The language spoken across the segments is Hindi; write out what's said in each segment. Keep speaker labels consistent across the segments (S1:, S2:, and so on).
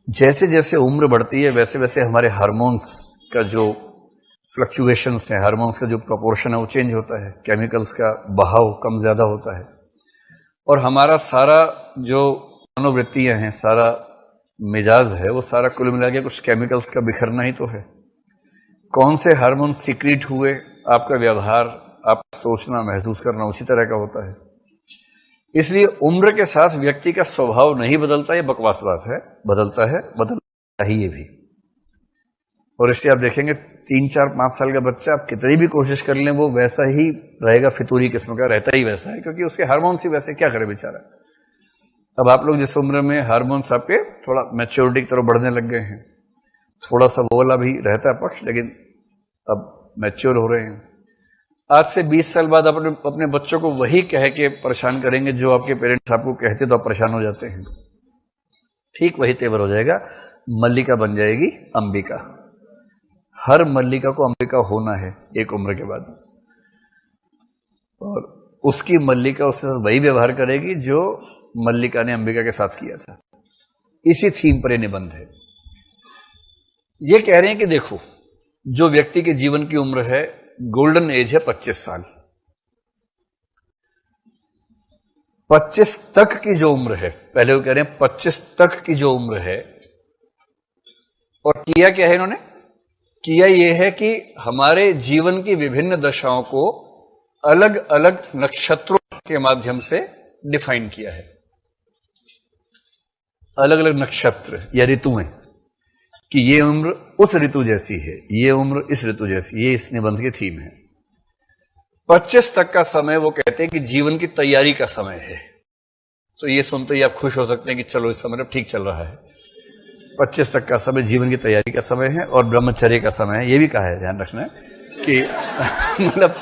S1: जैसे जैसे उम्र बढ़ती है वैसे वैसे हमारे हार्मोन्स का जो फ्लक्चुएशंस हैं, हार्मोन्स का जो प्रोपोर्शन है वो चेंज होता है, केमिकल्स का बहाव कम ज्यादा होता है, और हमारा सारा जो मनोवृत्तियां हैं, सारा मिजाज है, वो सारा कुल मिला के कुछ केमिकल्स का बिखरना ही तो है। कौन से हार्मोन सीक्रेट हुए, आपका व्यवहार, आपका सोचना, महसूस करना उसी तरह का होता है। इसलिए उम्र के साथ व्यक्ति का स्वभाव नहीं बदलता, ये बकवास बात है। बदलता है, बदलता ही ये भी। और इसलिए आप देखेंगे 3, 4, 5 साल का बच्चा आप कितनी भी कोशिश कर लें वो वैसा ही रहेगा, फितूरी किस्म का रहता ही वैसा है, क्योंकि उसके हार्मोन्स ही वैसे, क्या करे बेचारा। अब आप लोग जिस उम्र में हार्मोन्स आपके थोड़ा मैच्योरिटी की तरफ बढ़ने लग गए हैं, थोड़ा सा वो वाला भी रहता है पक्ष, लेकिन अब मैच्योर हो रहे हैं। आज से 20 साल बाद अपने बच्चों को वही कह के परेशान करेंगे जो आपके पेरेंट्स आपको कहते तो आप परेशान हो जाते हैं। ठीक वही तेवर हो जाएगा, मल्लिका बन जाएगी अंबिका। हर मल्लिका को अंबिका होना है एक उम्र के बाद, और उसकी मल्लिका उसके साथ वही व्यवहार करेगी जो मल्लिका ने अंबिका के साथ किया था। इसी थीम पर यह निबंध है। ये कह रहे हैं कि देखो, जो व्यक्ति के जीवन की उम्र है, गोल्डन एज है 25 साल। 25 तक की जो उम्र है, पहले वो कह रहे हैं 25 तक की जो उम्र है, और किया क्या है इन्होंने? किया यह है कि हमारे जीवन की विभिन्न दशाओं को अलग अलग नक्षत्रों के माध्यम से डिफाइन किया है। अलग अलग नक्षत्र या ऋतुएं, कि ये उम्र उस ऋतु जैसी है, ये उम्र इस ऋतु जैसी, ये इस निबंध की थीम है। 25 तक का समय वो कहते हैं कि जीवन की तैयारी का समय है। तो ये सुनते ही आप खुश हो सकते हैं कि चलो इस समय ठीक चल रहा है। 25 तक का समय जीवन की तैयारी का समय है और ब्रह्मचर्य का समय है। ये भी कहा है, ध्यान रखना है कि मतलब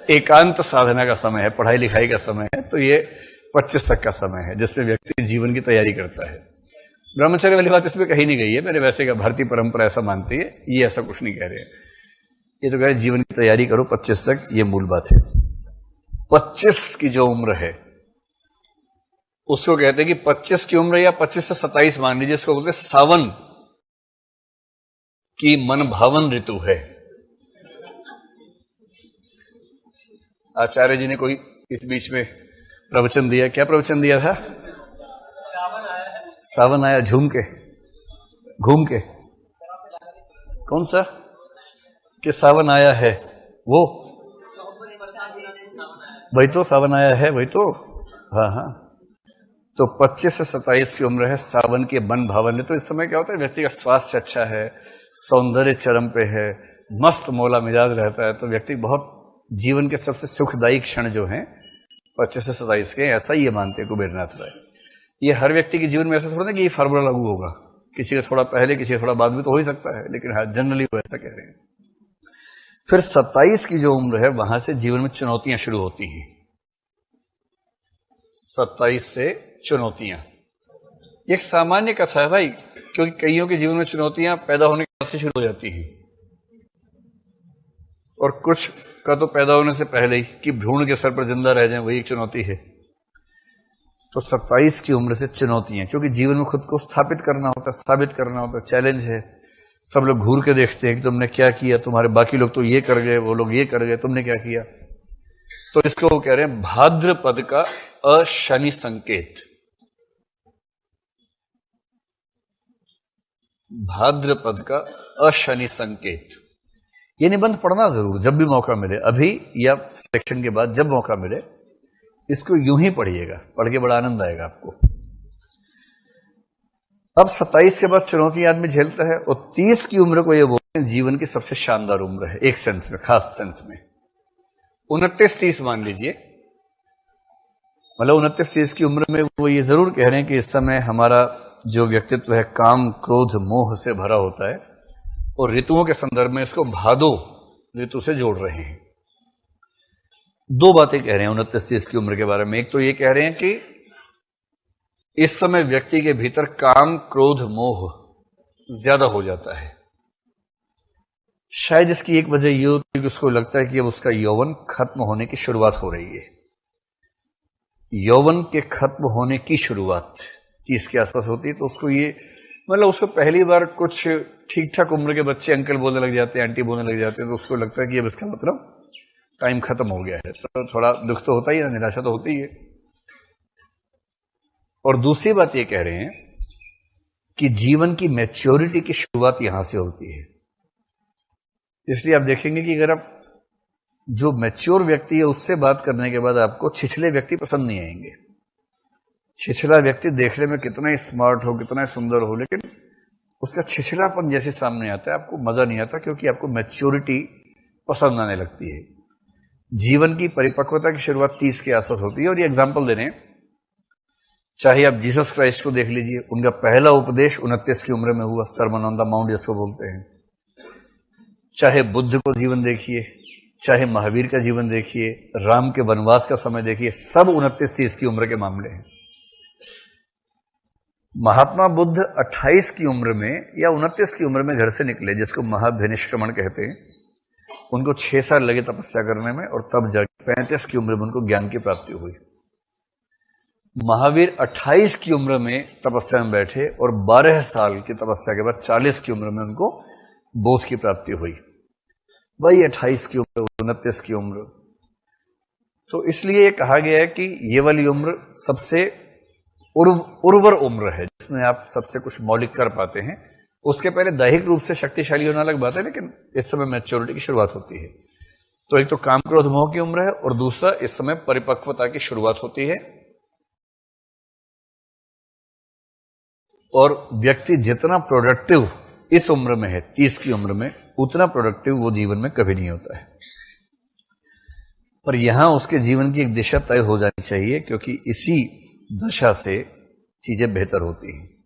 S1: एकांत साधना का समय है, पढ़ाई लिखाई का समय है। तो ये 25 तक का समय है जिसमें व्यक्ति जीवन की तैयारी करता है। ब्रह्मचर्य वाली बात इसमें कहीं नहीं गई है, मैंने वैसे कहा भारतीय परंपरा ऐसा मानती है, ये ऐसा कुछ नहीं कह रहे। ये तो कह रहे जीवन की तैयारी करो 25 तक, ये मूल बात है। 25 की जो उम्र है उसको कहते हैं कि 25 की उम्र, या 25 से 27 मान लीजिए, इसको बोलते हैं सावन की मन भावन ऋतु है। आचार्य जी ने कोई इस बीच में प्रवचन दिया, क्या प्रवचन दिया था? सावन आया झूम के, घूम के, कौन सा कि सावन आया है, वो वही तो सावन आया है, वही तो। हाँ हाँ, तो 25 से 27 की उम्र है सावन के मन भावन। तो इस समय क्या होता है, व्यक्ति का स्वास्थ्य अच्छा है, सौंदर्य चरम पे है, मस्त मौला मिजाज रहता है, तो व्यक्ति बहुत जीवन के सबसे सुखदायी क्षण जो हैं 25 से 27 के, ऐसा ही ये मानते हैं कुबेरनाथ राय। ये हर व्यक्ति के जीवन में ऐसा थोड़ा ना कि ये फार्मूला लागू होगा, किसी का थोड़ा पहले किसी का थोड़ा बाद में तो हो ही सकता है, लेकिन हाँ जनरली वो ऐसा कह रहे हैं। फिर 27 की जो उम्र है वहां से जीवन में चुनौतियां शुरू होती हैं। 27 से चुनौतियां एक सामान्य कथा है भाई, क्योंकि कईयों के जीवन में चुनौतियां पैदा होने के बाद से शुरू हो जाती हैं, और कुछ का तो पैदा होने से पहले ही, कि भ्रूण के सर पर जिंदा रह जाएं, वही एक चुनौती है। तो 27 की उम्र से चुनौतियां, क्योंकि जीवन में खुद को स्थापित करना होता है, साबित करना होता है, चैलेंज है। सब लोग घूर के देखते हैं कि तुमने क्या किया, तुम्हारे बाकी लोग तो ये कर गए, वो लोग ये कर गए, तुमने क्या किया। तो इसको वो कह रहे हैं भाद्रपद का अशनि संकेत। भाद्रपद का अशनि संकेत। ये निबंध पढ़ना जरूर जब भी मौका मिले, अभी या सेक्शन के बाद जब मौका मिले, इसको यूं ही पढ़िएगा, पढ़ के बड़ा आनंद आएगा आपको। अब 27 के बाद चुनौती आदमी झेलता है, और 30 की उम्र को ये बोलते हैं जीवन की सबसे शानदार उम्र है, एक सेंस में, खास सेंस में। 29-30 मान लीजिए, मतलब 29-30 की उम्र में वो ये जरूर कह रहे हैं कि इस समय हमारा जो व्यक्तित्व है काम, क्रोध, मोह से भरा होता है, और ऋतुओं के संदर्भ में इसको भादो ऋतु से जोड़ रहे हैं। दो बातें कह रहे हैं 29-30 की उम्र के बारे में। एक तो ये कह रहे हैं कि इस समय व्यक्ति के भीतर काम, क्रोध, मोह ज्यादा हो जाता है। शायद इसकी एक वजह यह होती है कि उसको लगता है कि अब उसका यौवन खत्म होने की शुरुआत हो रही है। यौवन के खत्म होने की शुरुआत 30 के आसपास होती है, तो उसको ये मतलब उसको पहली बार कुछ ठीक ठाक उम्र के बच्चे अंकल बोलने लग जाते हैं, आंटी बोलने लग जाते हैं, तो उसको लगता है कि अब इसका मतलब टाइम खत्म हो गया है। तो थोड़ा दुख तो होता ही है, निराशा तो होती ही है। और दूसरी बात ये कह रहे हैं कि जीवन की मैच्योरिटी की शुरुआत यहां से होती है। इसलिए आप देखेंगे कि अगर आप जो मैच्योर व्यक्ति है उससे बात करने के बाद आपको छिछले व्यक्ति पसंद नहीं आएंगे। छिछला व्यक्ति देखने में कितना ही स्मार्ट हो, कितना ही सुंदर हो, लेकिन उसका छिछलापन जैसे सामने आता है आपको मजा नहीं आता, क्योंकि आपको मैच्योरिटी पसंद आने लगती है। जीवन की परिपक्वता की शुरुआत 30 के आसपास होती है। और ये एग्जाम्पल दे रहे हैं, चाहे आप जीसस क्राइस्ट को देख लीजिए, उनका पहला उपदेश 29 की उम्र में हुआ, सरमन ऑन द माउंट जिसको बोलते हैं। चाहे बुद्ध को जीवन देखिए, चाहे महावीर का जीवन देखिए, राम के वनवास का समय देखिए, सब 29-30 की उम्र के मामले हैं। महात्मा बुद्ध 28 की उम्र में या 29 की उम्र में घर से निकले, जिसको महाभिनिष्क्रमण कहते हैं। उनको 6 साल लगे तपस्या करने में, और तब जाके 35 की उम्र में उनको ज्ञान की प्राप्ति हुई। महावीर 28 की उम्र में तपस्या में बैठे, और 12 साल की तपस्या के बाद 40 की उम्र में उनको बोध की प्राप्ति हुई। वही 28 की उम्र, 29 की उम्र। तो इसलिए ये कहा गया है कि ये वाली उम्र सबसे उर्वर उम्र है, जिसमें आप सबसे कुछ मौलिक कर पाते हैं। उसके पहले दैहिक रूप से शक्तिशाली होना अलग बात है, लेकिन इस समय मैच्योरिटी की शुरुआत होती है। तो एक तो काम क्रोध मोह की उम्र है, और दूसरा इस समय परिपक्वता की शुरुआत होती है। और व्यक्ति जितना प्रोडक्टिव इस उम्र में है, 30 की उम्र में, उतना प्रोडक्टिव वो जीवन में कभी नहीं होता है। पर यहां उसके जीवन की एक दिशा तय हो जानी चाहिए, क्योंकि इसी दशा से चीजें बेहतर होती हैं।